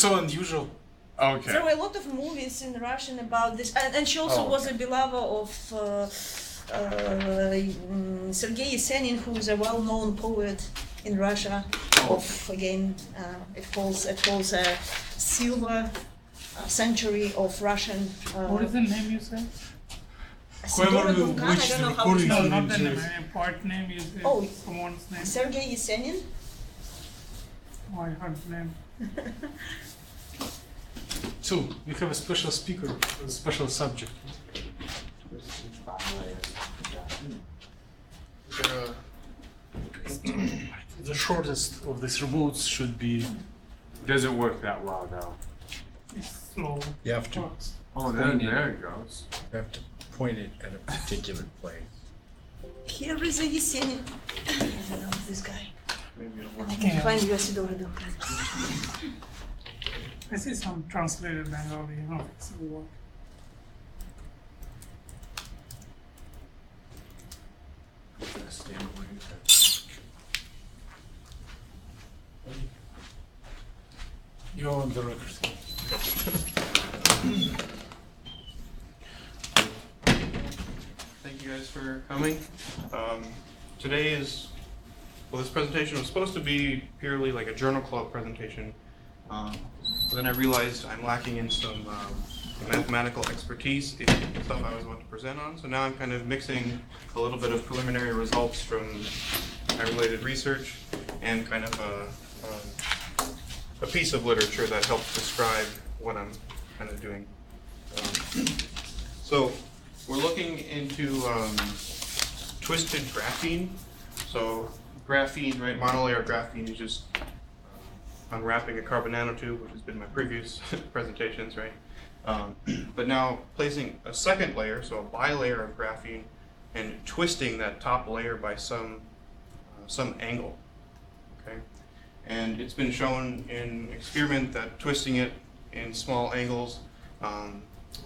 so unusual. Okay. There were a lot of movies in Russian about this, and she also was a beloved of Sergei Yesenin, who is a well-known poet in Russia. Of again, it calls a silver century of Russian. What is the name you said? Whoever Duncan, I which don't know the how recording to No, is not the name. interesting. A part name you said. Oh. Someone's name. Sergei Yesenin. Oh, I heard the name. So we have a special speaker, a special subject. The shortest of these remotes should be. Doesn't work that well though. It's slow. You have to, Works. Oh, there it goes. you have to point it at a particular place. Here is a Yesenin. I don't know this guy. Maybe it'll I work. can find you a Sidora Duncan. I see some translated Bengali, you know, it's a work. You're on the record. Thank you guys for coming. Today is, well, this presentation was supposed to be purely like a journal club presentation. But then I realized I'm lacking in some mathematical expertise in stuff I was about to present on. So now I'm kind of mixing a little bit of preliminary results from my related research and kind of a piece of literature that helps describe what I'm kind of doing. So we're looking into twisted graphene. So graphene, right, monolayer graphene is just unwrapping a carbon nanotube, which has been my previous presentations, right? But now placing a second layer, so a bilayer of graphene, and twisting that top layer by some angle, okay? And it's been shown in experiment that twisting it in small angles,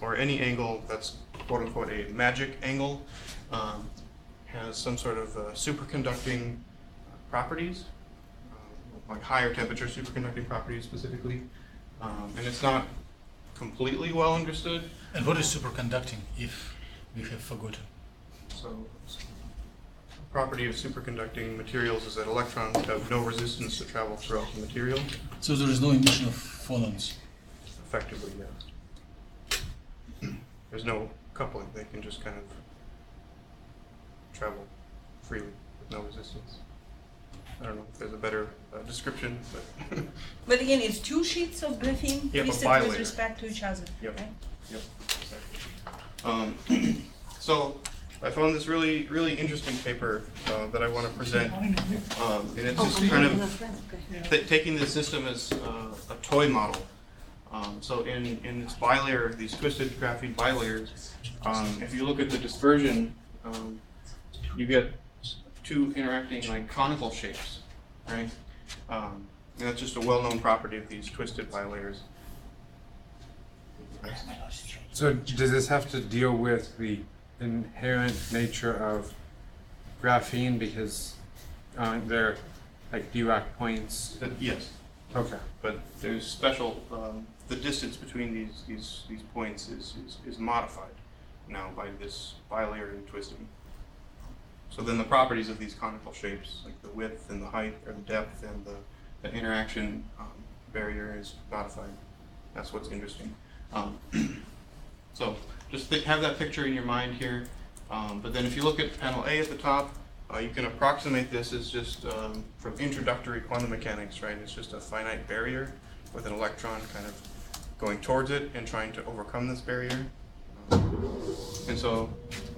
or any angle that's quote unquote a magic angle, has some sort of superconducting properties, like higher temperature superconducting properties specifically, and it's not completely well understood. And what is superconducting, if we have forgotten? So, the property of superconducting materials is that electrons have no resistance to travel throughout the material. So there is no emission of phonons. Effectively, yeah. There's no coupling; they can just kind of travel freely with no resistance. I don't know if there's a better description, but But again, it's two sheets of graphene Yeah, but twisted bilayer. with respect to each other, Yep. right? Yep, exactly. So I found this really interesting paper that I want to present, and it's just kind of taking the system as a toy model. So in this bilayer, these twisted graphene bilayers, if you look at the dispersion, you get two interacting like conical shapes, right? And that's just a well-known property of these twisted bilayers. So does this have to deal with the inherent nature of graphene because they're like Dirac points? Yes, Okay. but there's special, the distance between these points is modified now by this bilayer and twisting. So then the properties of these conical shapes, like the width and the height or the depth and the interaction barrier is modified. That's what's interesting. So just have that picture in your mind here. But then if you look at panel A at the top, you can approximate this as just from introductory quantum mechanics, right? It's just a finite barrier with an electron kind of going towards it and trying to overcome this barrier. And so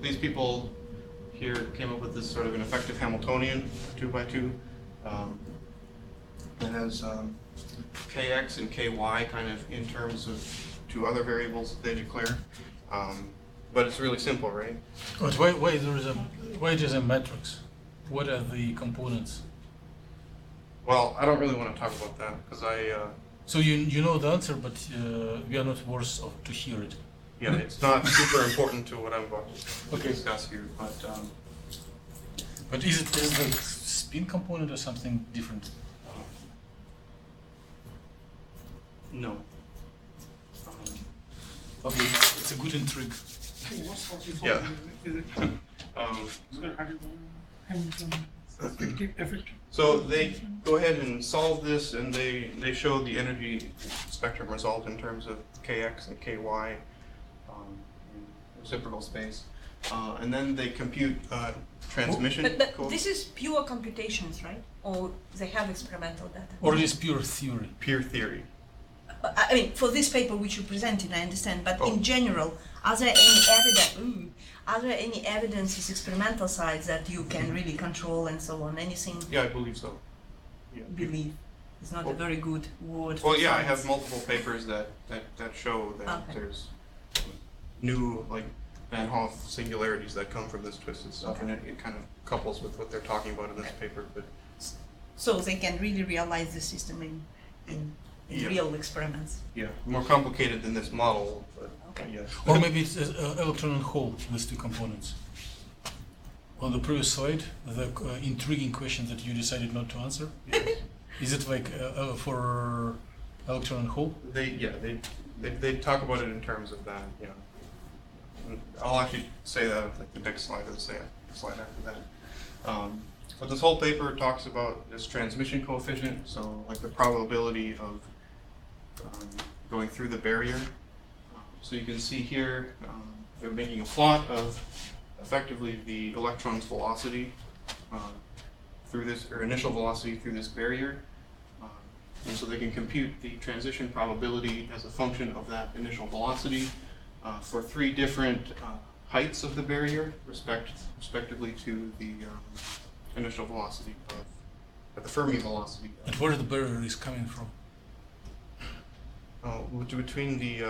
these people here came up with this sort of an effective Hamiltonian 2x2 that has kx and ky kind of in terms of two other variables that they declare. But it's really simple, right? But why it is a matrix? What are the components? Well, I don't really want to talk about that because So you know the answer, but we are not worth to hear it. yeah, it's not super important to what I'm about to Okay. discuss here. But is it the spin component or something different? No. Okay, it's a good intrigue. What sort of Yeah. is it? Um, So how do you Hamilton effect? So they go ahead and solve this, and they show the energy spectrum result in terms of kx and ky in reciprocal space, and then they compute transmission. But this is pure computations, right? Or they have experimental data? Or it is pure theory? Pure theory. I mean, for this paper which you presented, I understand, but Oh. in general, are there any evidences, experimental sides that you can really control and so on? Anything? Yeah, I believe so. Yeah. Believe is not a Well- very good word. Well, for yeah, I science. have multiple papers that show that Okay. there's new like Van Hoff singularities that come from this twisted stuff, Okay. and it kind of couples with what they're talking about in this paper. But So they can really realize the system in Yeah. real experiments. yeah, more complicated than this model. But Okay. yeah. Or maybe it's electron and hole, these two components. On the previous slide, the intriguing question that you decided not to answer, Yes. is it like for electron and hole? They talk about it in terms of that. Yeah. And I'll actually say that on like the next slide or the slide after that. But this whole paper talks about this transmission coefficient, so like the probability of going through the barrier. So you can see here, they're making a plot of effectively the electron's velocity through this, or initial velocity through this barrier. And so they can compute the transition probability as a function of that initial velocity for three different heights of the barrier, respectively to the initial velocity of the Fermi velocity. And where the barrier is coming from? Between the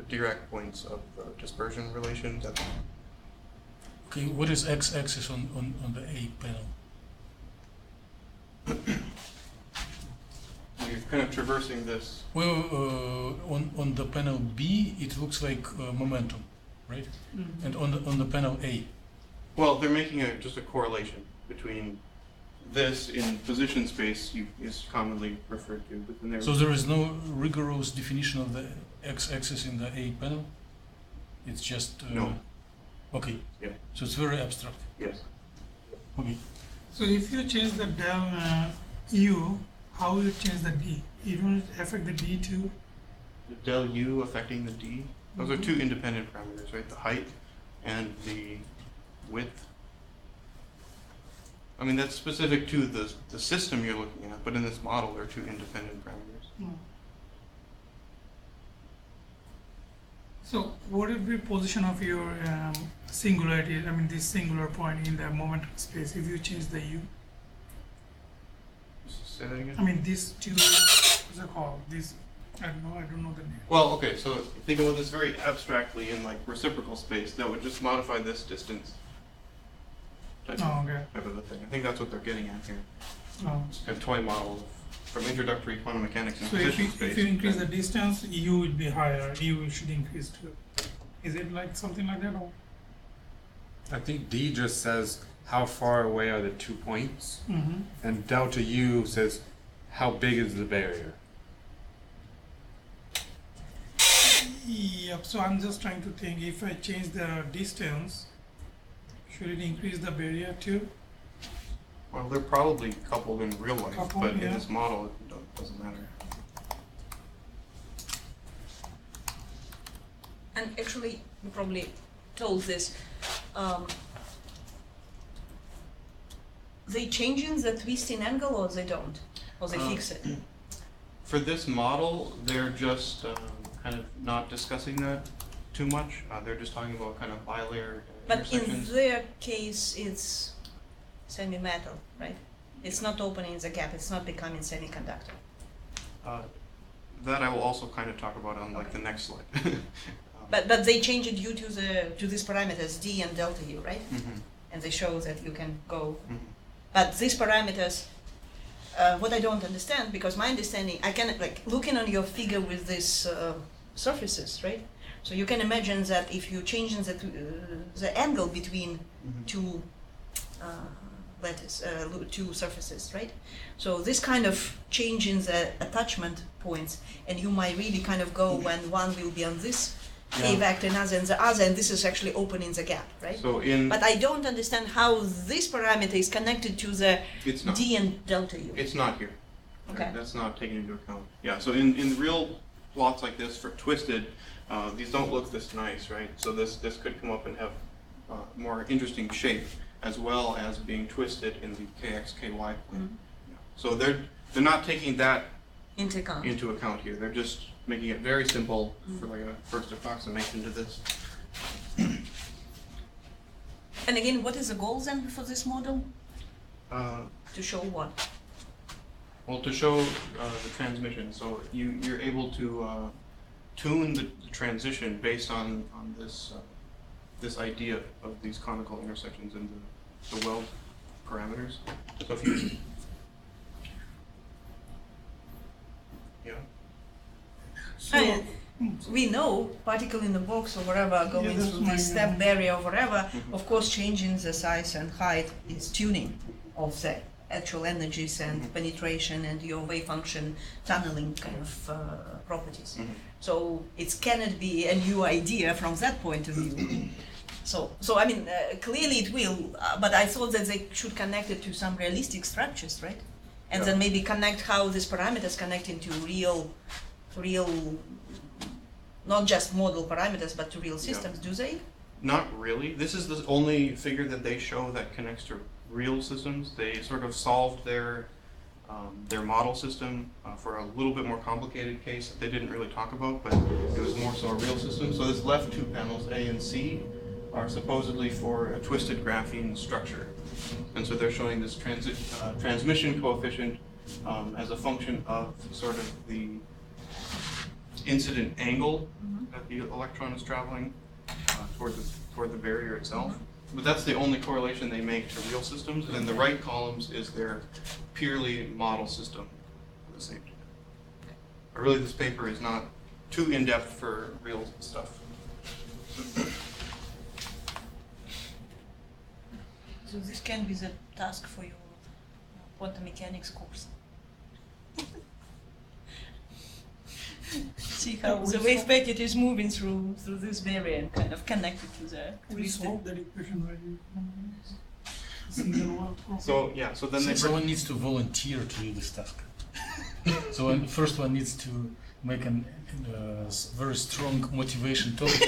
Dirac points of the dispersion relation. Okay, what is x-axis on the A panel? You're kind of traversing this. Well, on the panel B, it looks like momentum, right? Mm-hmm. And on the panel A, Well, they're making just a correlation between this in position space is commonly referred to, but then there. so there is no rigorous definition of the x-axis in the A panel? It's just... No. Okay. Yeah. So it's very abstract. Yes. Okay. So if you change the del U, how will you change the D? You don't affect the D too? The del U affecting the D. Those are two independent parameters, right? The height and the width. I mean, that's specific to the system you're looking at, but in this model, they're two independent parameters. No. So what would be position of your singularity, I mean this singular point in the momentum space if you change the U? Say that again? I mean these two, what's it called? This, I don't know the name. Well, okay, so think about this very abstractly in like reciprocal space. That would just modify this distance. Type Oh, okay. of a thing. I think that's what they're getting at here. Oh. It's a toy model from introductory quantum mechanics in So if position you, space. if you increase the then- distance, U will be higher, U should increase too. Is it like something like that or? I think D just says how far away are the 2 points, Mm-hmm. and delta U says how big is the barrier. Yep, so I'm just trying to think if I change the distance, should it increase the barrier too? Well, they're probably coupled in real life, Coupled, but in yeah. this model, it doesn't matter. And actually, you probably told this. They change in the twisting angle or they don't? Or they fix it? For this model, they're just kind of not discussing that too much. They're just talking about kind of bilayer But in intersections. their case, it's semi-metal, right? It's not opening the gap, it's not becoming semiconductor. That I will also kind of talk about on like the next slide. But they change it due to these parameters, D and delta U, right? Mhm, And they show that you can go. mhm. But these parameters, what I don't understand, because my understanding, I can, like, looking on your figure with these surfaces, right? So you can imagine that if you change the angle between Mhm. two lattice, two surfaces, right? So this kind of change in the attachment points, and you might really kind of go when one will be on this A vector, another and the other, and this is actually opening the gap, right? So But I don't understand how this parameter is connected to the it's not. D and delta U. It's not here. Okay. That's not taken into account. Yeah, so in real plots like this for twisted, these don't look this nice, right? So this could come up and have more interesting shape, as well as being twisted in the KX, KY plane. Yeah. So they're not taking that into account here. They're just making it very simple for like a first approximation to this. And again, what is the goal then for this model? To show what? Well, to show the transmission. So you're able to tune the transition based on this this idea of these conical intersections and the weld parameters. So if you So we know particle in the box or whatever going through this step barrier or whatever, of course changing the size and height is tuning of the actual energies and penetration and your wave function tunneling kind of properties. So it cannot be a new idea from that point of view. So I mean, clearly it will, but I thought that they should connect it to some realistic structures, right? And then maybe connect how these parameters connect into real, not just model parameters, but to real systems, do they? Not really. This is the only figure that they show that connects to real systems. They sort of solved their model system for a little bit more complicated case that they didn't really talk about, but it was more so a real system. So this left two panels, A and C, are supposedly for a twisted graphene structure. And so they're showing this transmission coefficient as a function of sort of the incident angle that the electron is traveling toward the barrier itself. But that's the only correlation they make to real systems. And then the right columns is their purely model system for the same time. But really, this paper is not too in-depth for real stuff. So this can be the task for your quantum mechanics course. See how the wave packet is moving through this barrier and kind of connected to the We solved that equation already. Single wall problem. So yeah, so then they Someone needs to volunteer to do this task. So the first one needs to make a very strong motivation topic.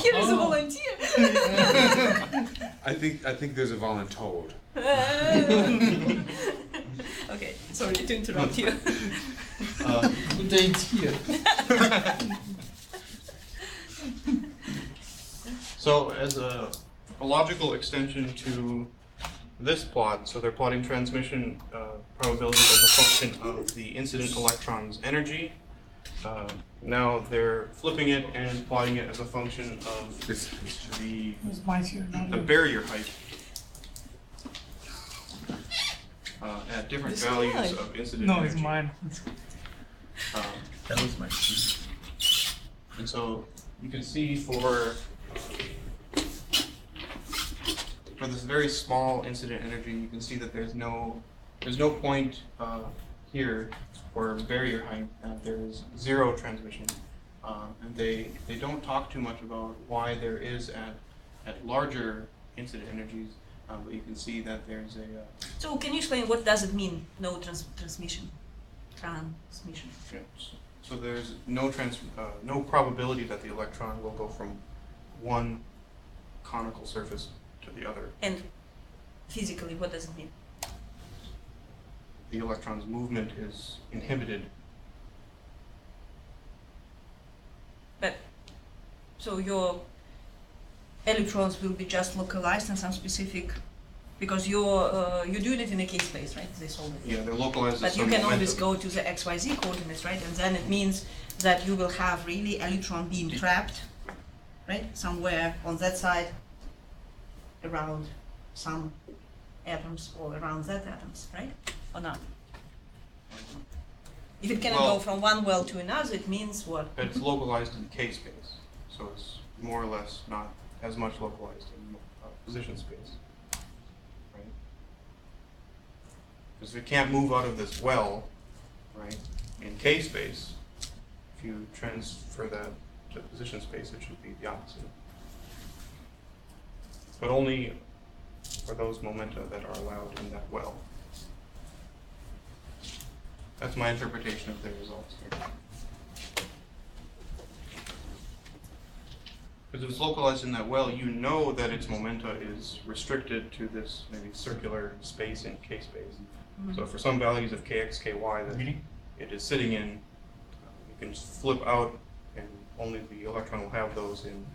Here is a volunteer. I think there's a voluntold. Okay, sorry to interrupt you. Good idea. So as a logical extension to this plot, so they're plotting transmission probability as a function of the incident electron's energy. Now they're flipping it and plotting it as a function of It's my here, not the yours. barrier height at different This values slide. of incident No, energy. it's mine. That was my And so you can see for this very small incident energy, you can see that there's no point here for barrier height. There is zero transmission, and they don't talk too much about why there is at larger incident energies. But you can see that there's a So can you explain what does it mean, no transmission? Transmission. so there's no probability that the electron will go from one conical surface to the other. And physically, what does it mean? The electron's movement is inhibited. But so your electrons will be just localized in some specific, because you're doing it in a k-space, right? They solve it. Yeah, they're localized. But as you some can always momentum. go to the XYZ coordinates, right? And then it means that you will have really electron being trapped, right? Somewhere on that side around some atoms or around that atoms, right? Or not? If it cannot Well- go from one well to another, it means what? It's localized in K space, so it's more or less not as much localized in position space. Right? Because if it can't move out of this well, right, in K space, if you transfer that to position space, it should be the opposite. But only for those momenta that are allowed in that well. That's my interpretation of the results here. Because if it's localized in that well, you know that its momenta is restricted to this maybe circular space in K space. So for some values of Kx, Ky that it is sitting in, you can just flip out and only the electron will have those in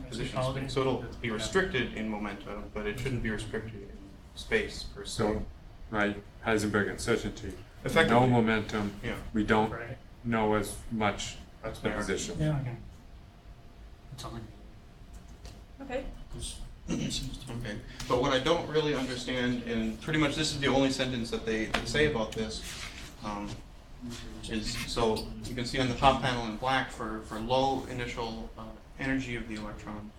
position space. So it'll be restricted in momenta, but it shouldn't be restricted in space per se. So, right, Heisenberg uncertainty. Effectively. No momentum. Yeah. We don't know as much That's the my position. Yeah, okay. Okay. Okay, but what I don't really understand, and pretty much this is the only sentence that they say about this, is, so you can see on the top panel in black for low initial energy of the electron,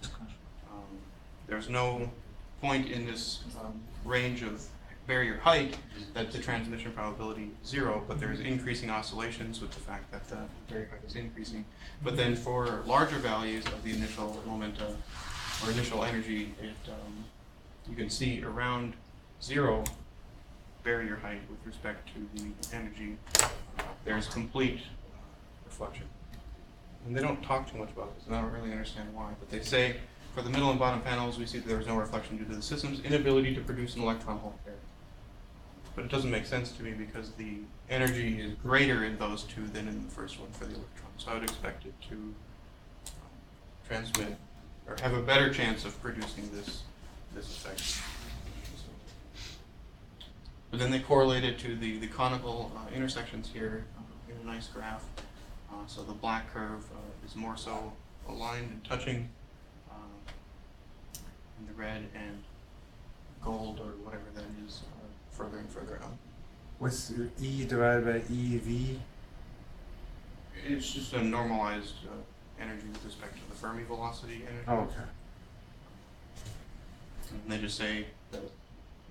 there's no point in this range of barrier height that the transmission probability is 0, but there's increasing oscillations with the fact that the barrier height is increasing. But then for larger values of the initial momenta or initial energy, you can see around 0 barrier height with respect to the energy, there's complete reflection. And they don't talk too much about this, and I don't really understand why, but they say for the middle and bottom panels, we see that there was no reflection due to the system's inability to produce an electron hole pair. But it doesn't make sense to me because the energy is greater in those two than in the first one for the electron. So I would expect it to transmit or have a better chance of producing this effect. But then they correlate it to the conical intersections here in a nice graph. So the black curve is more so aligned and touching, and the red and gold or whatever that is further and further out. What's E divided by EV? It's just a normalized energy with respect to the Fermi velocity energy. Oh, okay. And they just say that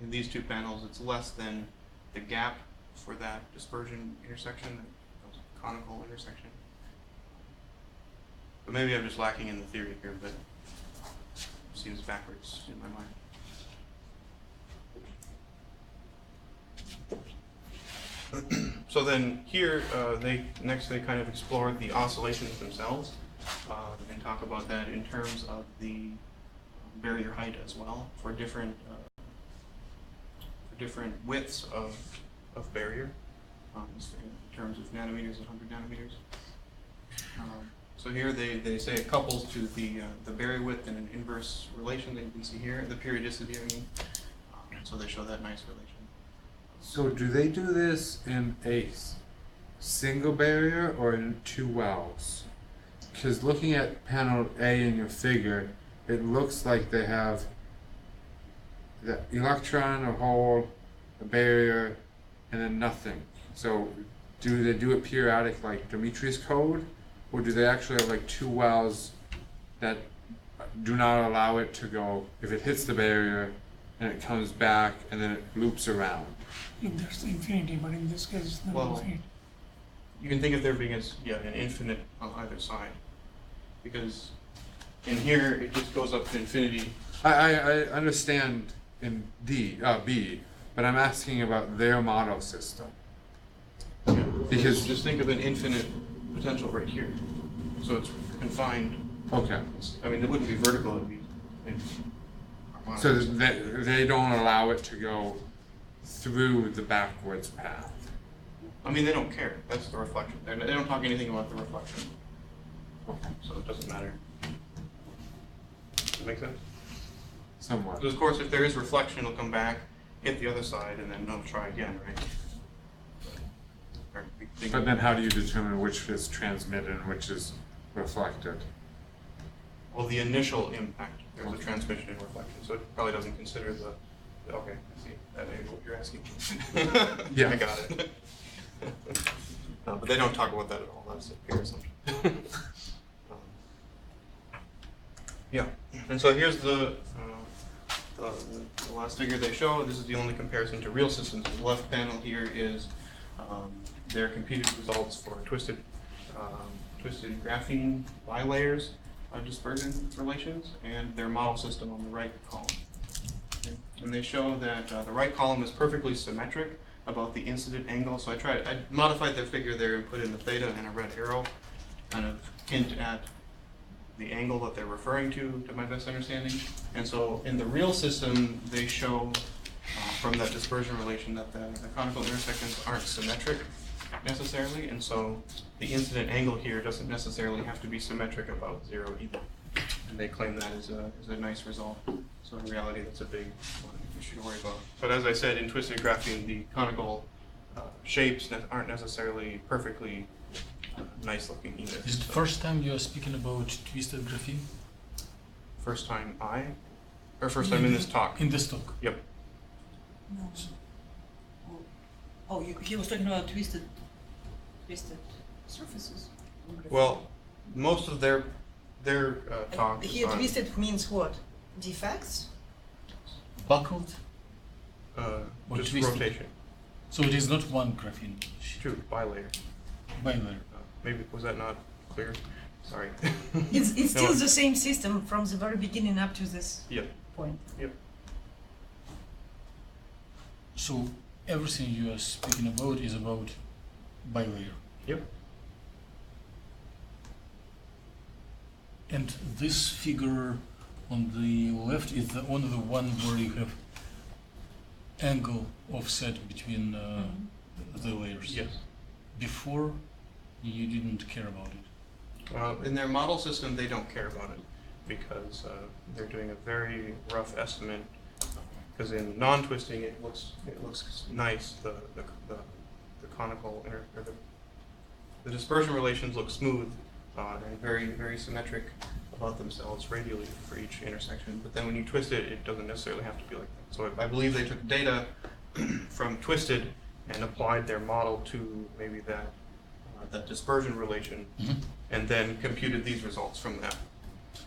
in these two panels, it's less than the gap for that dispersion intersection, that conical intersection. But maybe I'm just lacking in the theory here, but it seems backwards in my mind. So then here, they kind of explore the oscillations themselves and talk about that in terms of the barrier height as well for different widths of barrier in terms of nanometers and 100 nanometers. So here they say it couples to the barrier width in an inverse relation that you can see here, the periodicity I mean. So they show that nice relation. So do they do this in a single barrier or in two wells? Because looking at panel A in your figure, it looks like they have the electron, a hole, a barrier, and then nothing. So do they do it periodic like Dimitri's code? Or do they actually have like two wells that do not allow it to go, if it hits the barrier and it comes back and then it loops around? If that's infinity, but in this case it's not Well, infinity. You can think of there being an infinite on either side, because in here it just goes up to infinity. I understand in B, but I'm asking about their model system. Because Just think of an infinite potential right here. So it's confined. okay, I mean, it wouldn't be vertical, it'd be. so they don't allow it to go through the backwards path. I mean, they don't care. That's the reflection. They don't talk anything about the reflection. Okay, So it doesn't matter. Does that make sense? somewhat. Because of course, if there is reflection, it'll come back, hit the other side, and then it'll try again, right? But then how do you determine which is transmitted and which is reflected? Well, the initial impact, there's a transmission and reflection, so it probably doesn't consider the okay, I see, that may be what you're asking. Yeah. I got it. But they don't talk about that at all, that's a pure assumption. Yeah, and so here's the the last figure they show. This is the only comparison to real systems. The left panel here is their computed results for twisted graphene bilayers dispersion relations, and their model system on the right column. Okay. And they show that the right column is perfectly symmetric about the incident angle. So I modified their figure there and put in the theta and a red arrow, kind of hint at the angle that they're referring to my best understanding. And so in the real system, they show from that dispersion relation that the conical intersections aren't symmetric necessarily, and so the incident angle here doesn't necessarily have to be symmetric about 0 either. And they claim that is a nice result. So in reality, that's a big one you should worry about. But as I said, in twisted graphene, the conical shapes aren't necessarily perfectly nice looking either. Is it the first time you are speaking about twisted graphene? First time first time in this talk? In this talk. Yep. No. Oh, he was talking about twisted surfaces. Well, most of their talk is Here, on, twisted means what? Defects? Buckled? Or just twisted? rotation. So it is not one graphene True, bilayer. bilayer. Maybe was that not clear? Sorry. It's still No. the same system from the very beginning up to this Yep. point. Yep. So everything you are speaking about is about bilayer. Yep. And this figure on the left is only the one where you have angle offset between the layers. Yes. Before, you didn't care about it. In their model system, they don't care about it because they're doing a very rough estimate. Because in non-twisting, it looks nice. The conical the dispersion relations look smooth and very symmetric about themselves radially for each intersection. But then when you twist it, it doesn't necessarily have to be like that. So I believe they took data from twisted and applied their model to maybe that dispersion relation, and then computed these results from that.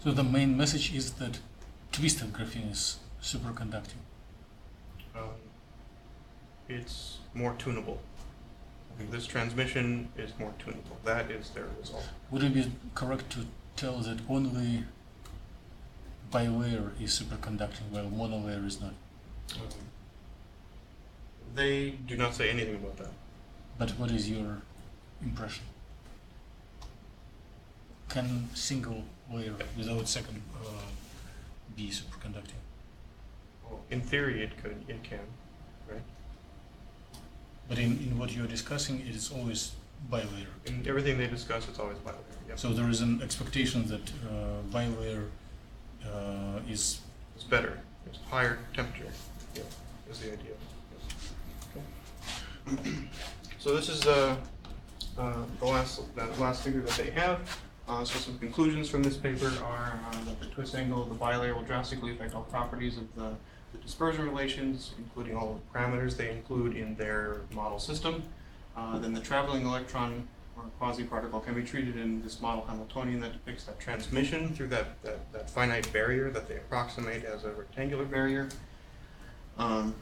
So the main message is that twisted graphene is superconducting. It's more tunable. This transmission is more tunable. That is their result. Would it be correct to tell that only bilayer is superconducting while monolayer is not? They do not say anything about that. But what is your impression? Can single layer without second be superconducting? Well, in theory, it can, right? But in what you're discussing, it is always bilayer. In everything they discuss, it's always bilayer. Yep. So there is an expectation that bilayer is It's better. It's higher temperature. Yep. Is the idea. Yep. Okay. So this is the last figure that they have. So some conclusions from this paper are that the twist angle of the bilayer will drastically affect all properties of the dispersion relations, including all the parameters they include in their model system. Then the traveling electron or quasi-particle can be treated in this model Hamiltonian that depicts that transmission through that finite barrier that they approximate as a rectangular barrier. And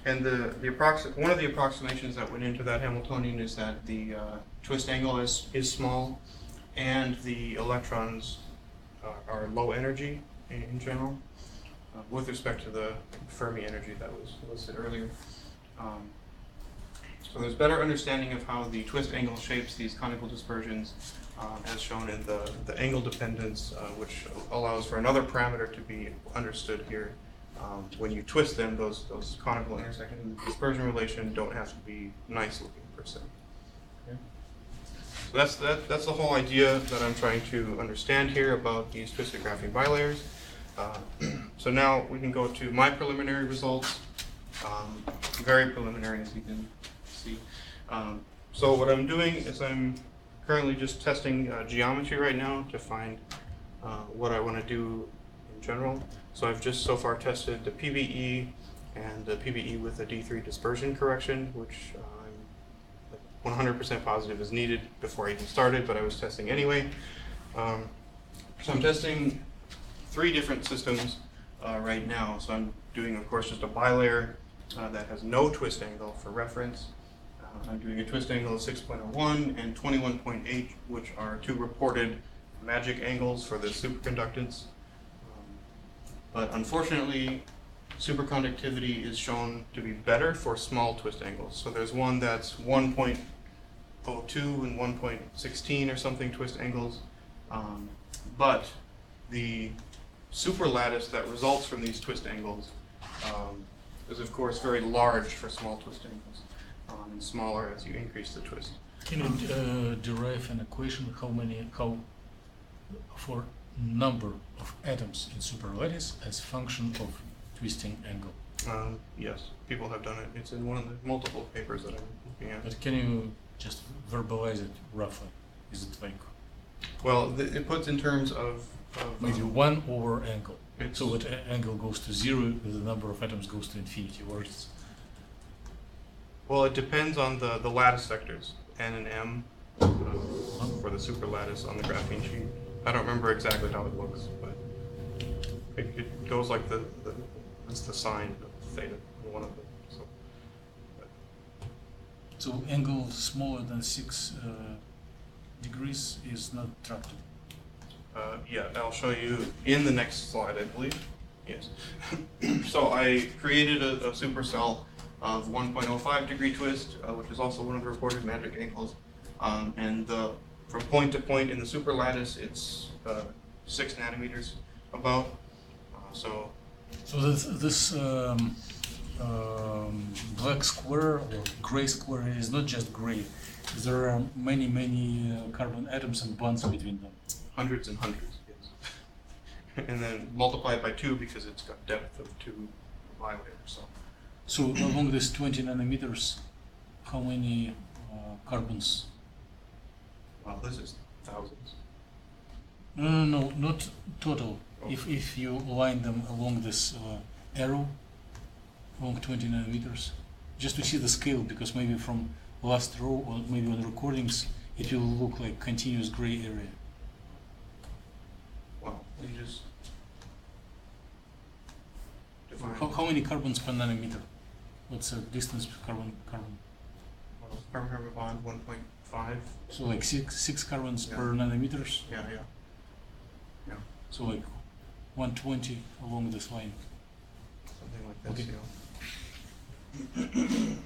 one of the approximations that went into that Hamiltonian is that the twist angle is small, and the electrons are low energy in general, with respect to the Fermi energy that was listed earlier. So there's better understanding of how the twist angle shapes these conical dispersions, as shown in the angle dependence, which allows for another parameter to be understood here. When you twist them, those conical intersections in the dispersion relation don't have to be nice looking per se. Okay. So that's the whole idea that I'm trying to understand here about these twisted graphene bilayers. So now we can go to my preliminary results. Very preliminary, as you can see. So what I'm doing is I'm currently just testing geometry right now to find what I want to do in general. So I've just so far tested the PBE and the PBE with a D3 dispersion correction, which I'm 100% positive is needed before I even started, but I was testing anyway. So I'm testing 3 different systems right now. So I'm doing, of course, just a bilayer that has no twist angle for reference. I'm doing a twist angle of 6.01 and 21.8, which are two reported magic angles for the superconductance. But unfortunately, superconductivity is shown to be better for small twist angles. So there's one that's 1.02 and 1.16 or something twist angles. But the superlattice that results from these twist angles is of course very large for small twist angles, and smaller as you increase the twist. Can you derive an equation how for number of atoms in superlattice as function of twisting angle? Yes, people have done it. It's in one of the multiple papers that I'm looking at. But can you just verbalize it roughly? Is it like Well, it puts in terms of maybe 1 over angle? It's- So what angle goes to 0, the number of atoms goes to infinity, or it's well, it depends on the lattice sectors, N and M, for the superlattice on the graphene sheet. I don't remember exactly how it looks, but it goes like that's the sign of theta in one of them. so angle smaller than 6 degrees is not tractable. Yeah, I'll show you in the next slide, I believe. Yes. So I created a supercell of 1.05 degree twist, which is also one of the reported magic angles. And from point to point in the superlattice, it's 6 nanometers about. So this black square or gray square is not just gray. There are many carbon atoms and bonds between them. hundreds and hundreds, yes. And then multiply it by 2 because it's got depth of 2 bilayers. So along this 20 nanometers, how many carbons? Well, this is thousands. No, not total. Oh. If you line them along this arrow, along 20 nanometers, just to see the scale, because maybe from last row or maybe on recordings, it will look like continuous gray area. Well, we just define How many carbons per nanometer? What's the distance carbon? carbon bond 1.5. So like six carbons Yeah. per nanometers. Yeah. So like 120 along this line. Something like this, Okay. yeah.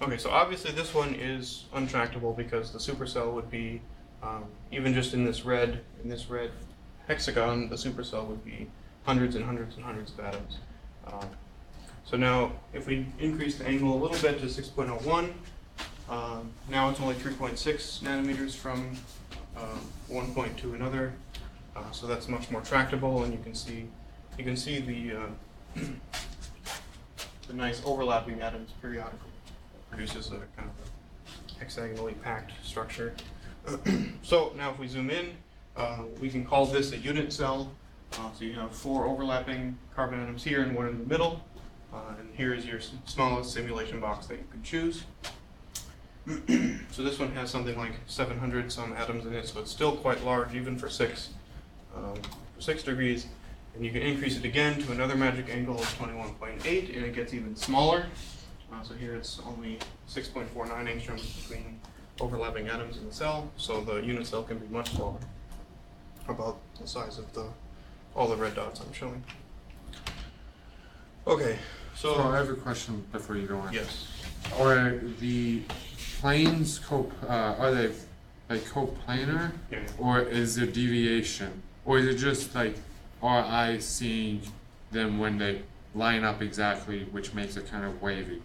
Okay, so obviously this one is untractable because the supercell would be, even just in this red hexagon, the supercell would be hundreds and hundreds and hundreds of atoms. So now, if we increase the angle a little bit to 6.01, now it's only 3.6 nanometers from 1.2 another. So that's much more tractable, and you can see the nice overlapping atoms periodically. It produces a kind of a hexagonally packed structure. So now if we zoom in, we can call this a unit cell. So you have 4 overlapping carbon atoms here and 1 in the middle. And here is your smallest simulation box that you could choose. So this one has something like 700 some atoms in it, so it's still quite large even for 6 degrees. And you can increase it again to another magic angle of 21.8, and it gets even smaller. So here it's only 6.49 angstroms between overlapping atoms in the cell, so the unit cell can be much smaller, about the size of all the red dots I'm showing. Okay, So I have a question before you go on. yes. Are the planes are they like coplanar, Yeah. or is there deviation, or is it just like our eyes seeing them when they line up exactly, which makes it kind of wavy?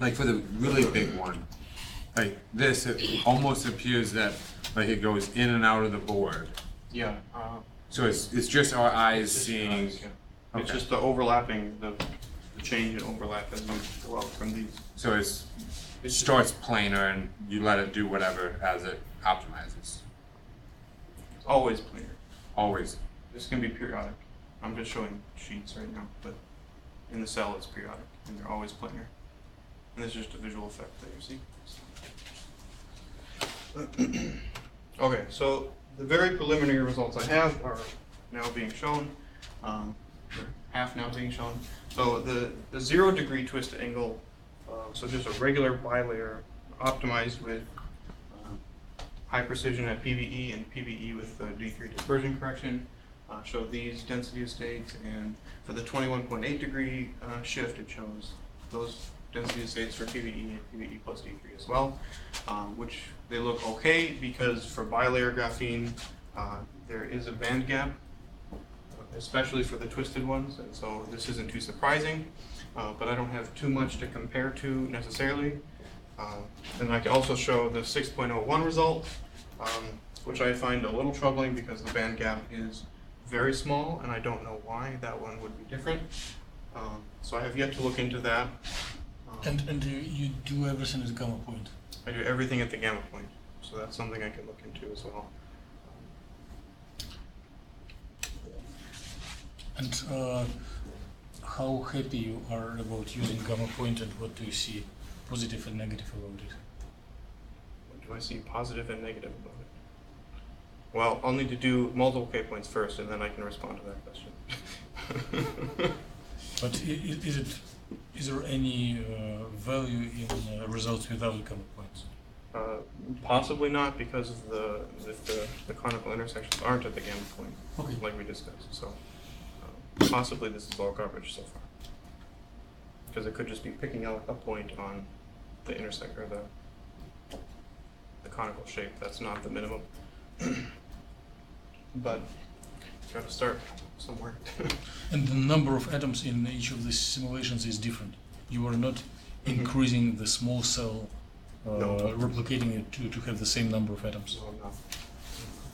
Like for the really big one, like this, it almost appears that like it goes in and out of the board. Yeah. So it's just our eyes It's just seeing. eyes, yeah. It's Okay. just the overlapping, the change in overlap as you go out from these. So it starts planar and you let it do whatever as it optimizes. It's always planar. Always. This can be periodic. I'm just showing sheets right now, but in the cell it's periodic, and they're always planar. And this is just a visual effect that you see. Okay, so the very preliminary results I have are now being shown. They're half now being shown. So the 0 degree twist angle, so just a regular bilayer optimized with high precision at PVE and PVE with D3 dispersion correction, show these density of states, and for the 21.8 degree shift, it shows those density of states for PVE and PVE plus D3 as well, which they look okay because for bilayer graphene, there is a band gap, especially for the twisted ones, and so this isn't too surprising, but I don't have too much to compare to necessarily. And I can also show the 6.01 result, which I find a little troubling because the band gap is very small, and I don't know why that one would be different. So I have yet to look into that. And you do everything at gamma point? I do everything at the gamma point, so that's something I can look into as well. And how happy you are about using gamma point, and what do you see positive and negative about it? What do I see positive and negative about it? Well, I'll need to do multiple K points first, and then I can respond to that question. But is there any value in results without gamma points? Possibly not, because of the conical intersections aren't at the gamma point, Okay. like we discussed. So possibly this is all garbage so far, because it could just be picking out a point on the intersect or the conical shape. That's not the minimum, but got to start somewhere. And the number of atoms in each of these simulations is different. You are not increasing the small cell, No. replicating it to have the same number of atoms. So I'm not.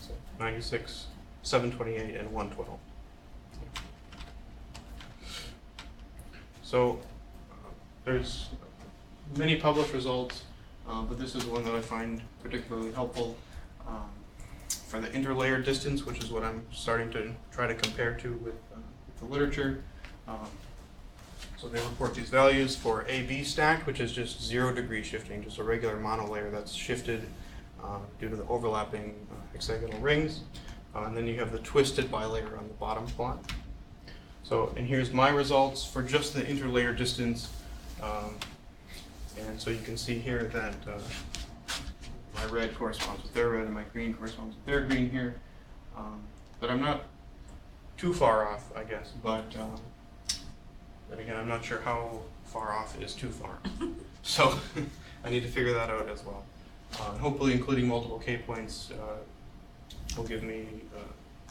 So 96, 728, and 112. So there's many published results, but this is one that I find particularly helpful for the interlayer distance, which is what I'm starting to try to compare to with the literature. So they report these values for AB stacked, which is just 0 degree shifting, just a regular monolayer that's shifted due to the overlapping hexagonal rings. And then you have the twisted bilayer on the bottom plot. So, and here's my results for just the interlayer distance. And so you can see here that my red corresponds with their red and my green corresponds with their green here. But I'm not too far off, I guess, but again, I'm not sure how far off is too far. So I need to figure that out as well. And hopefully including multiple K points will give me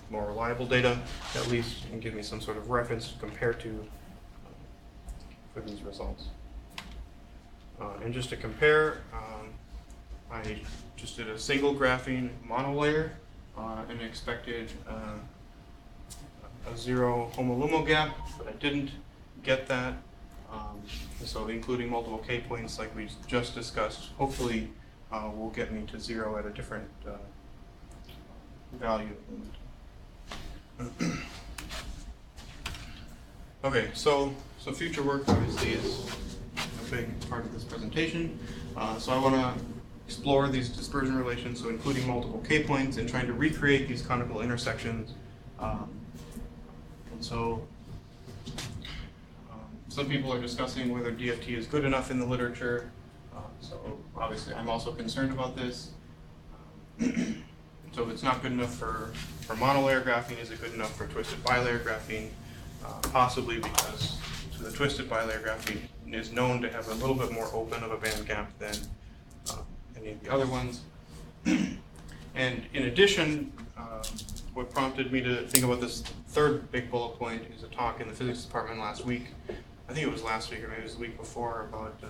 more reliable data, at least, and give me some sort of reference to compare to for these results. And just to compare, I just did a single graphene monolayer and expected a 0 homolumo gap, but I didn't get that. So including multiple K points like we just discussed, hopefully will get me to 0 at a different value. Okay, so future work obviously is a big part of this presentation. So I want to explore these dispersion relations, so including multiple K points and trying to recreate these conical intersections. And so some people are discussing whether DFT is good enough in the literature. So obviously I'm also concerned about this. So if it's not good enough for monolayer graphene, is it good enough for twisted bilayer graphene? Possibly, because the twisted bilayer graphene is known to have a little bit more open of a band gap than any of the other ones. And in addition, what prompted me to think about this third big bullet point is a talk in the physics department last week. I think it was last week or maybe it was the week before, about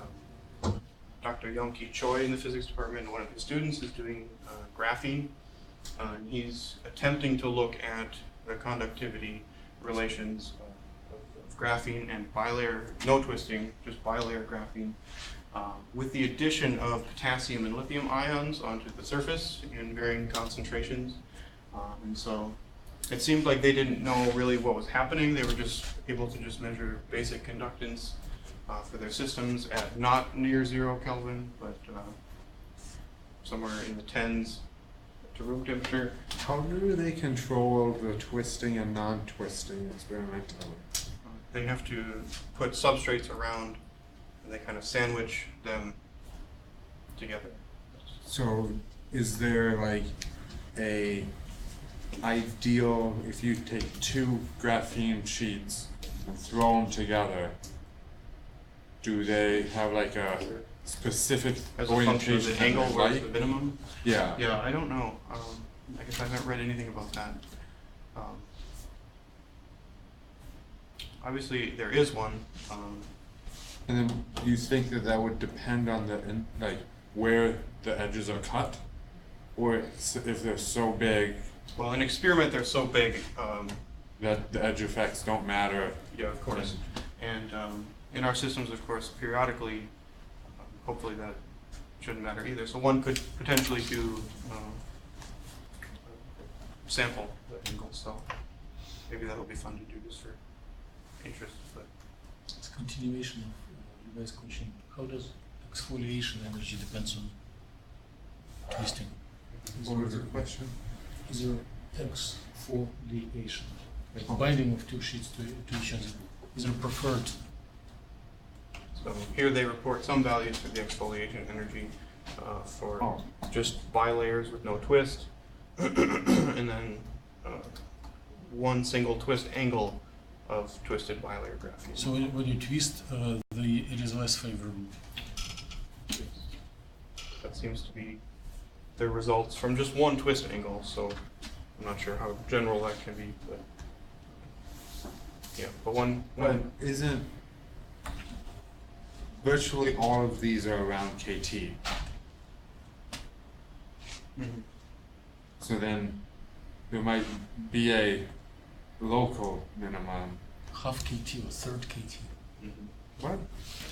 Dr. Yongki Choi in the physics department. One of his students is doing graphene. And he's attempting to look at the conductivity relations of graphene and bilayer, no twisting, just bilayer graphene, with the addition of potassium and lithium ions onto the surface in varying concentrations. And so it seemed like they didn't know really what was happening. They were just able to just measure basic conductance for their systems at not near 0 Kelvin, but somewhere in the tens to room temperature. How do they control the twisting and non-twisting experimentally? they have to put substrates around, and they kind of sandwich them together. So is there like a ideal, if you take two graphene sheets and throw them together, do they have like a specific As a function of orientation the angle, that they where's like? the minimum? Yeah. Yeah, I don't know. I guess I haven't read anything about that. Obviously, there is one. And then you think that that would depend on like where the edges are cut, or if they're so big Well, in experiment, they're so big. that the edge effects don't matter? Yeah, of course. And in our systems, of course, periodically, hopefully that shouldn't matter either. So one could potentially do sample the angles. So maybe that'll be fun to do just for interest. But It's a continuation of you guys' question. How does exfoliation energy depends on twisting? What was the question? Is there exfoliation, like binding of two sheets to each other? Is there preferred? so here they report some values for the exfoliation energy for Oh. just bilayers with no twist, and then one single twist angle of twisted bilayer graphene. So when you twist, it is less favorable. That seems to be the results from just one twist angle, so I'm not sure how general that can be, but yeah, but one But isn't virtually all of these are around KT? Mhm. So then there might be a local minimum. Half KT or third KT. Mhm. What?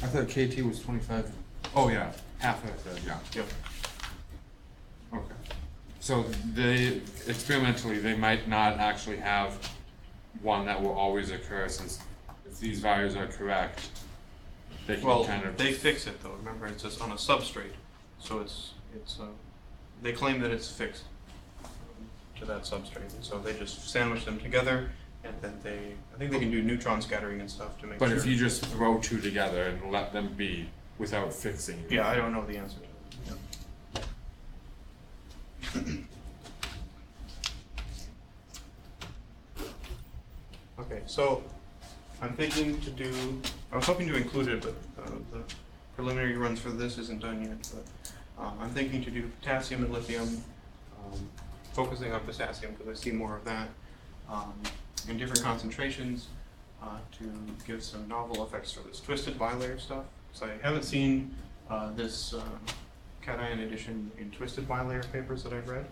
I thought KT was 25. Oh yeah, half of it, yeah. Yep. Okay. So they, experimentally, they might not actually have one that will always occur, since if these values are correct, they can Well, kind of. they fix it though. Remember, it's just on a substrate, so it's they claim that it's fixed to that substrate, and so they just sandwich them together, and then I think they can do neutron scattering and stuff to make But sure. if you just throw two together and let them be without fixing it. Yeah, I don't know the answer to that. Okay, so I'm thinking to do, I was hoping to include it, but the preliminary runs for this isn't done yet, but I'm thinking to do potassium and lithium, focusing on potassium because I see more of that, in different concentrations to give some novel effects for this twisted bilayer stuff. So I haven't seen this cation addition in twisted bilayer papers that I've read.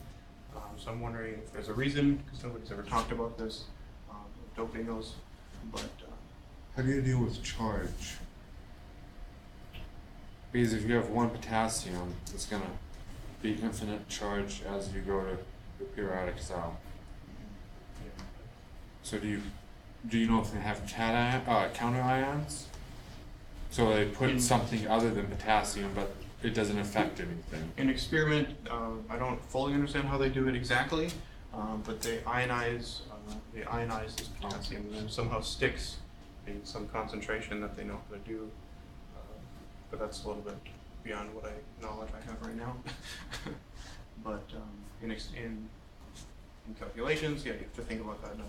So I'm wondering if there's a reason, because nobody's ever talked about this, doping those, but How do you deal with charge? Because if you have one potassium, it's gonna be infinite charge as you go to the periodic cell. So do you know if they have counter ions? So they put something other than potassium, but it doesn't affect anything. in experiment, I don't fully understand how they do it exactly, but they ionize this potassium and then it somehow sticks in some concentration that they know how to do. But that's a little bit beyond what knowledge I have right now. But in calculations, yeah, you have to think about that. And I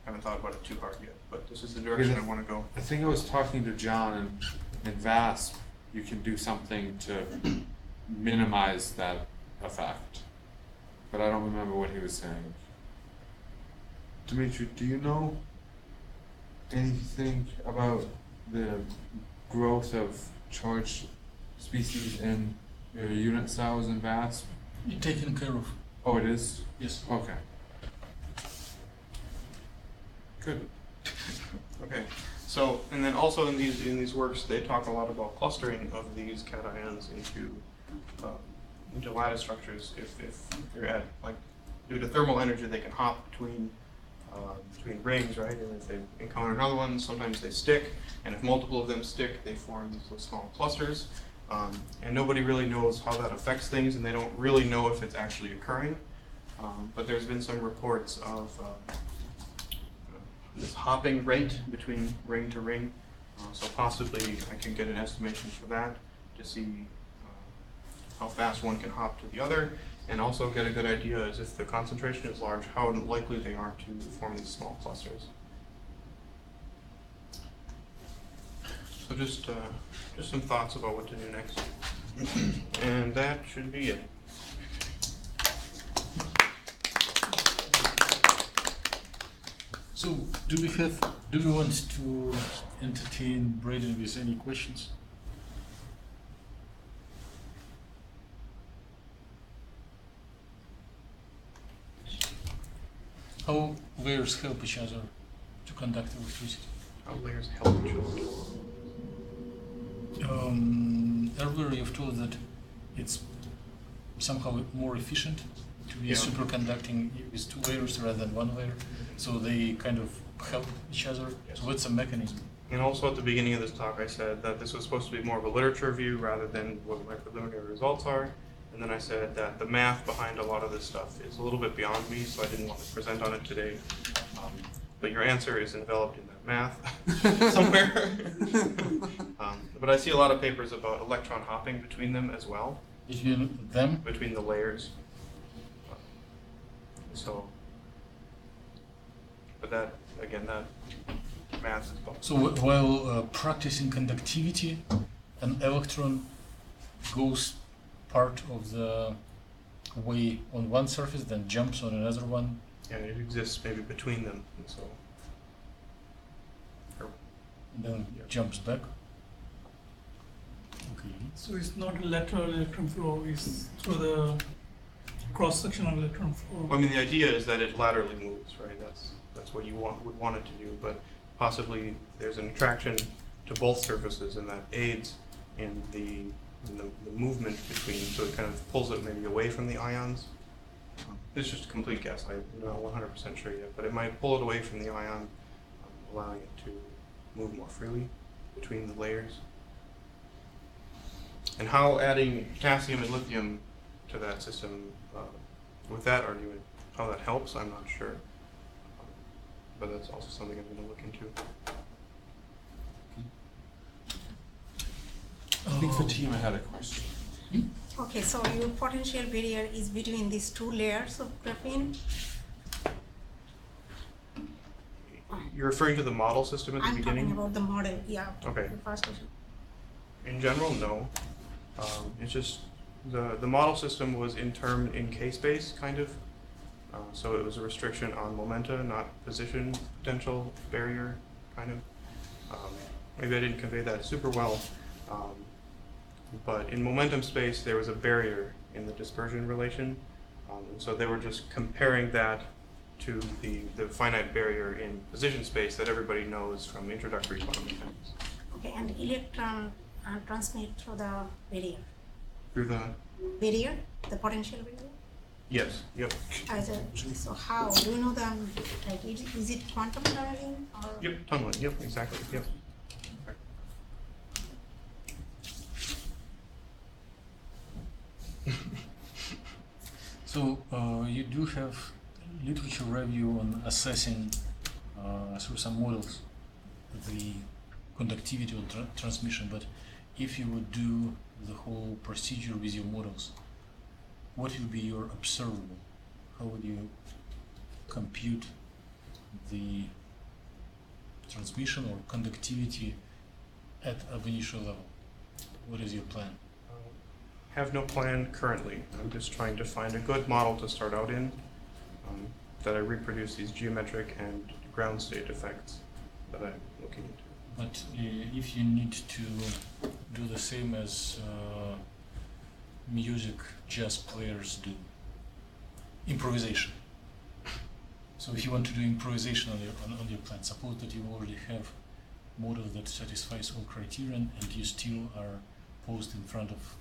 haven't thought about it too hard yet, but this is the direction I want to go. I think I was talking to John, and in VASP, you can do something to minimize that effect. But I don't remember what he was saying. Dimitri, do you know anything about the growth of charged species in your unit cells in VASP? You're taken care of. Oh, it is? Yes. Okay. Good. Okay, so, and then also in these works, they talk a lot about clustering of these cations into lattice structures. If they're at, like, due to thermal energy, they can hop between rings, right? And if they encounter another one, sometimes they stick. And if multiple of them stick, they form these little small clusters. And nobody really knows how that affects things, and they don't really know if it's actually occurring. But there's been some reports of this hopping rate between ring to ring. So possibly I can get an estimation for that to see how fast one can hop to the other, and also get a good idea as if the concentration is large, how likely they are to form these small clusters. So just some thoughts about what to do next. And that should be it. So, do we want to entertain Braden with any questions? How layers help each other to conduct electricity? How layers help each other. Earlier you've told that it's somehow more efficient to be superconducting with two layers rather than one layer, so they kind of help each other. Yes. So what's the mechanism? And also at the beginning of this talk I said that this was supposed to be more of a literature view rather than what my preliminary results are. And then I said that the math behind a lot of this stuff is a little bit beyond me, so I didn't want to present on it today. But your answer is enveloped in that math somewhere. But I see a lot of papers about electron hopping between them as well, Between them? between the layers. So, but that, again, that math is about. So while practicing conductivity, an electron goes part of the way on one surface, then jumps on another one. And it exists maybe between them, and so. And then jumps back. Okay. So it's not lateral electron flow, it's through the cross-sectional electron flow. Well, I mean, the idea is that it laterally moves, right? That's what you would want it to do, but possibly there's an attraction to both surfaces, and that aids in the movement between, so it kind of pulls it maybe away from the ions. It's just a complete guess. I'm not 100% sure yet, but it might pull it away from the ion, allowing it to move more freely between the layers. And how adding potassium and lithium to that system, with that argument, how that helps, I'm not sure. But that's also something I'm going to look into. I think Fatima had a question. Okay, so your potential barrier is between these two layers of graphene? You're referring to the model system at the I'm beginning? talking about the model, yeah. Okay. The first question. In general, no. It's just the model system was in K space, kind of. So it was a restriction on momenta, not position potential barrier, kind of. Maybe I didn't convey that super well. But in momentum space, there was a barrier in the dispersion relation. And so they were just comparing that to the finite barrier in position space that everybody knows from introductory quantum mechanics. Okay, and electron transmit through the barrier. Through the? Barrier, the potential barrier? Yes, yep. So how? Do you know the, like, is it quantum tunneling? Or? Yep, tunneling, yep, exactly, yep. So you do have literature review on assessing through some models the conductivity or transmission, but if you would do the whole procedure with your models, what would be your observable? How would you compute the transmission or conductivity at an initial level? What is your plan? Have no plan currently. I'm just trying to find a good model to start out in, that I reproduce these geometric and ground state effects that I'm looking into. But if you need to do the same as music jazz players do, improvisation. So if you want to do improvisation on your plan, suppose that you already have model that satisfies all criterion and you still are posed in front of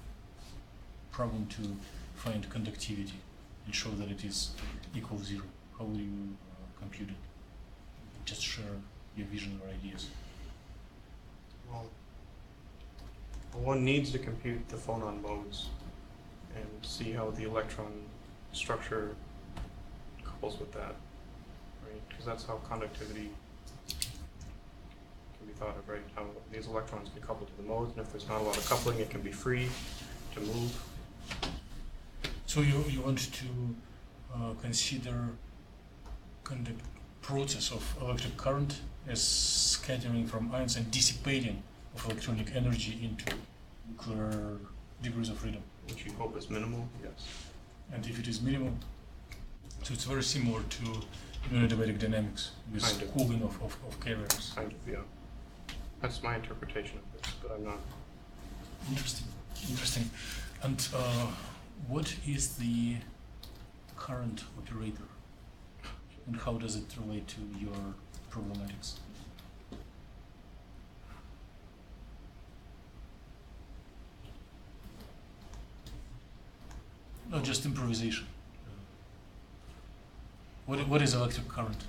problem to find conductivity and show that it is equal 0. How will you compute it? Just share your vision or ideas. Well, one needs to compute the phonon modes and see how the electron structure couples with that, right? Because that's how conductivity can be thought of, right? How these electrons get coupled to the modes, and if there's not a lot of coupling, it can be free to move. So you want to consider kind of process of electric current as scattering from ions and dissipating of electronic energy into nuclear degrees of freedom. Which you hope is minimal, yes. And if it is minimal, so it's very similar to adiabatic dynamics with Kind of. cooling of carriers. Kind of, yeah. That's my interpretation of this, but I'm not. Interesting, interesting. And what is the current operator, and how does it relate to your problematics? No, just improvisation. What is electric current?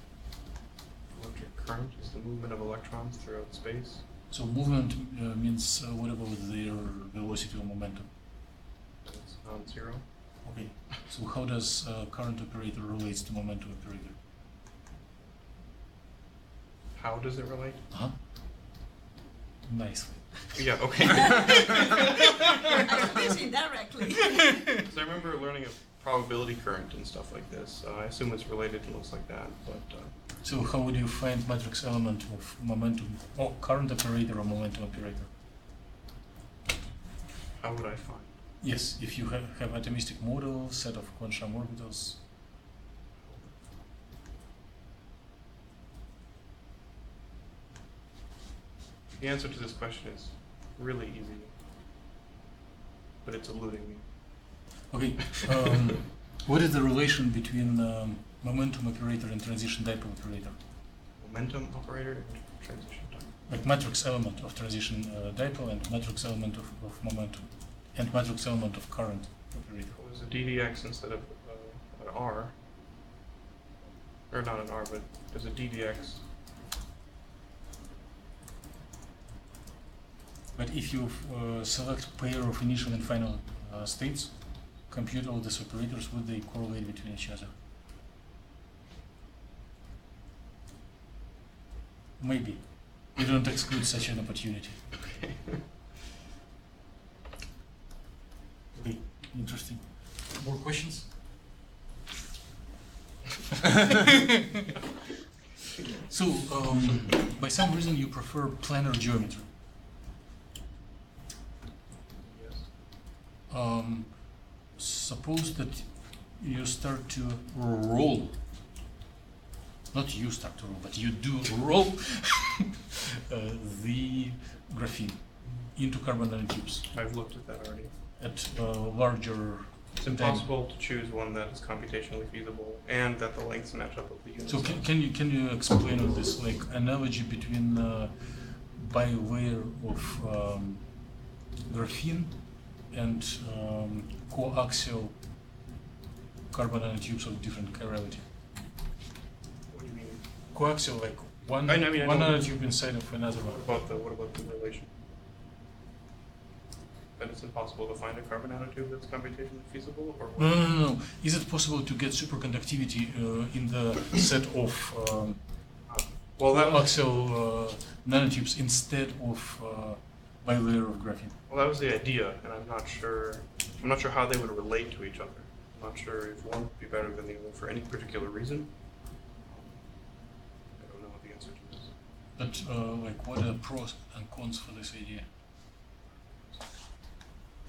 Electric current is the movement of electrons throughout space. So movement means what about their velocity or momentum? It's non-zero. Okay. So how does current operator relates to momentum operator? How does it relate? Huh? Nicely. Yeah, okay. Indirectly. So I remember learning of probability current and stuff like this. I assume it's related and looks like that, but So how would you find matrix element of momentum, or current operator or momentum operator? how would I find? Yes, if you have atomistic model, set of quantum orbitals. The answer to this question is really easy, but it's eluding me. Okay. What is the relation between momentum operator and transition dipole operator? Momentum operator and transition time. Like matrix element of transition dipole and matrix element of momentum, and matrix element of current operator. Well, there's a DDX instead of an R, or not an R, but there's a DDX. But if you select pair of initial and final states, compute all these operators, would they correlate between each other? Maybe. You don't exclude such an opportunity. Okay, interesting. More questions? So, by some reason you prefer planar geometry. Yes. Suppose that you start to roll, not you start to roll, but you do roll the graphene into carbon nanotubes I've looked at that already. at larger. It's impossible to choose one that is computationally feasible and that the lengths match up with the units. So can you explain on this like analogy between bilayer of graphene and coaxial carbon nanotubes of different chirality? What do you mean? Coaxial, like one I know. nanotube inside of another one. What about the relation? That it's impossible to find a carbon nanotube that's computationally feasible, or what? No. Is it possible to get superconductivity in the set of Well, that was coaxial nanotubes instead of bilayer of graphene? well, that was the idea, and I'm not sure how they would relate to each other. I'm not sure if one would be better than the other for any particular reason. I don't know the answer to this. But like, what are the pros and cons for this idea?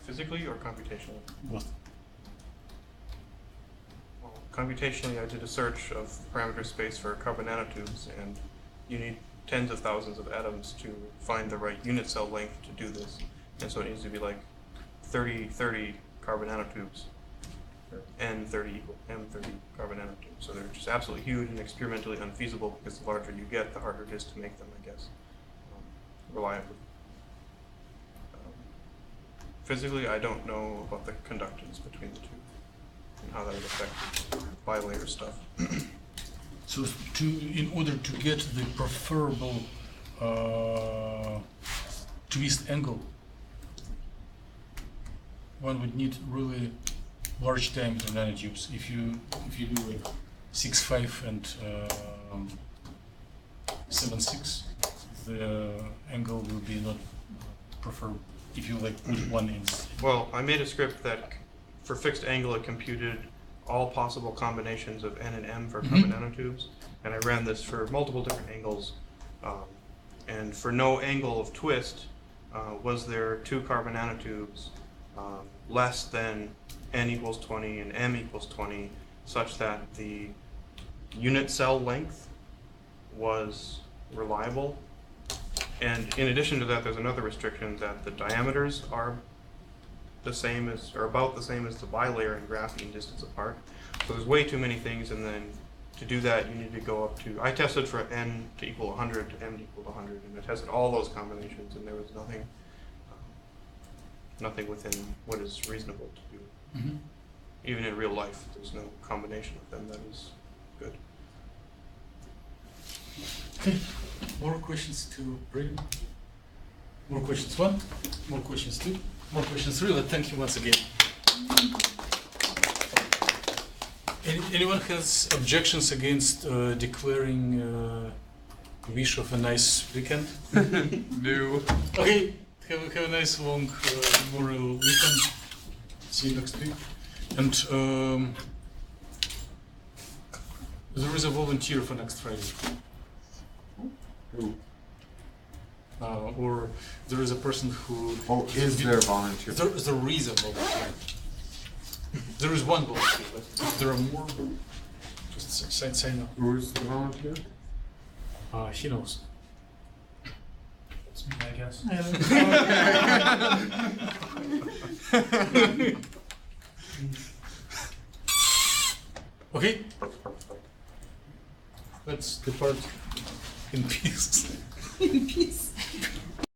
Physically or computationally? Both. Well, computationally, I did a search of parameter space for carbon nanotubes, and you need tens of thousands of atoms to find the right unit cell length to do this. And so it needs to be like 30 carbon nanotubes, or N30 equal M30 carbon nanotubes. So they're just absolutely huge and experimentally unfeasible, because the larger you get, the harder it is to make them, I guess, reliably. Physically, I don't know about the conductance between the two and how that would affect bilayer stuff. So in order to get the preferable twist angle, one would need really large diameter nanotubes. If you do like 6.5 and 7.6, the angle will be not preferred if you like put one in. Well, I made a script that for fixed angle it computed all possible combinations of N and M for carbon nanotubes, and I ran this for multiple different angles, and for no angle of twist was there 2 carbon nanotubes less than N equals 20 and M equals 20, such that the unit cell length was reliable. And in addition to that, there's another restriction that the diameters are the same as, or about the same as the bilayer and graphene distance apart. So there's way too many things, and then to do that you need to go up to, I tested for N to equal 100, M to equal 100, and I tested all those combinations, and there was nothing nothing within what is reasonable to do. Even in real life, there's no combination of them that is good. Okay, more questions to Braden? More questions 1, more questions 2, more questions 3. Let's thank you once again. Anyone has objections against declaring wish of a nice weekend? No. Okay, have a nice long Memorial weekend. See you next week. And there is a volunteer for next Friday. Who? Or there is a person who... Oh, is there a volunteer? There is a volunteer. There is one volunteer, but if there are more, just say no. Who's the volunteer? He knows. It's me, I guess. Okay? Let's depart in peace. In peace.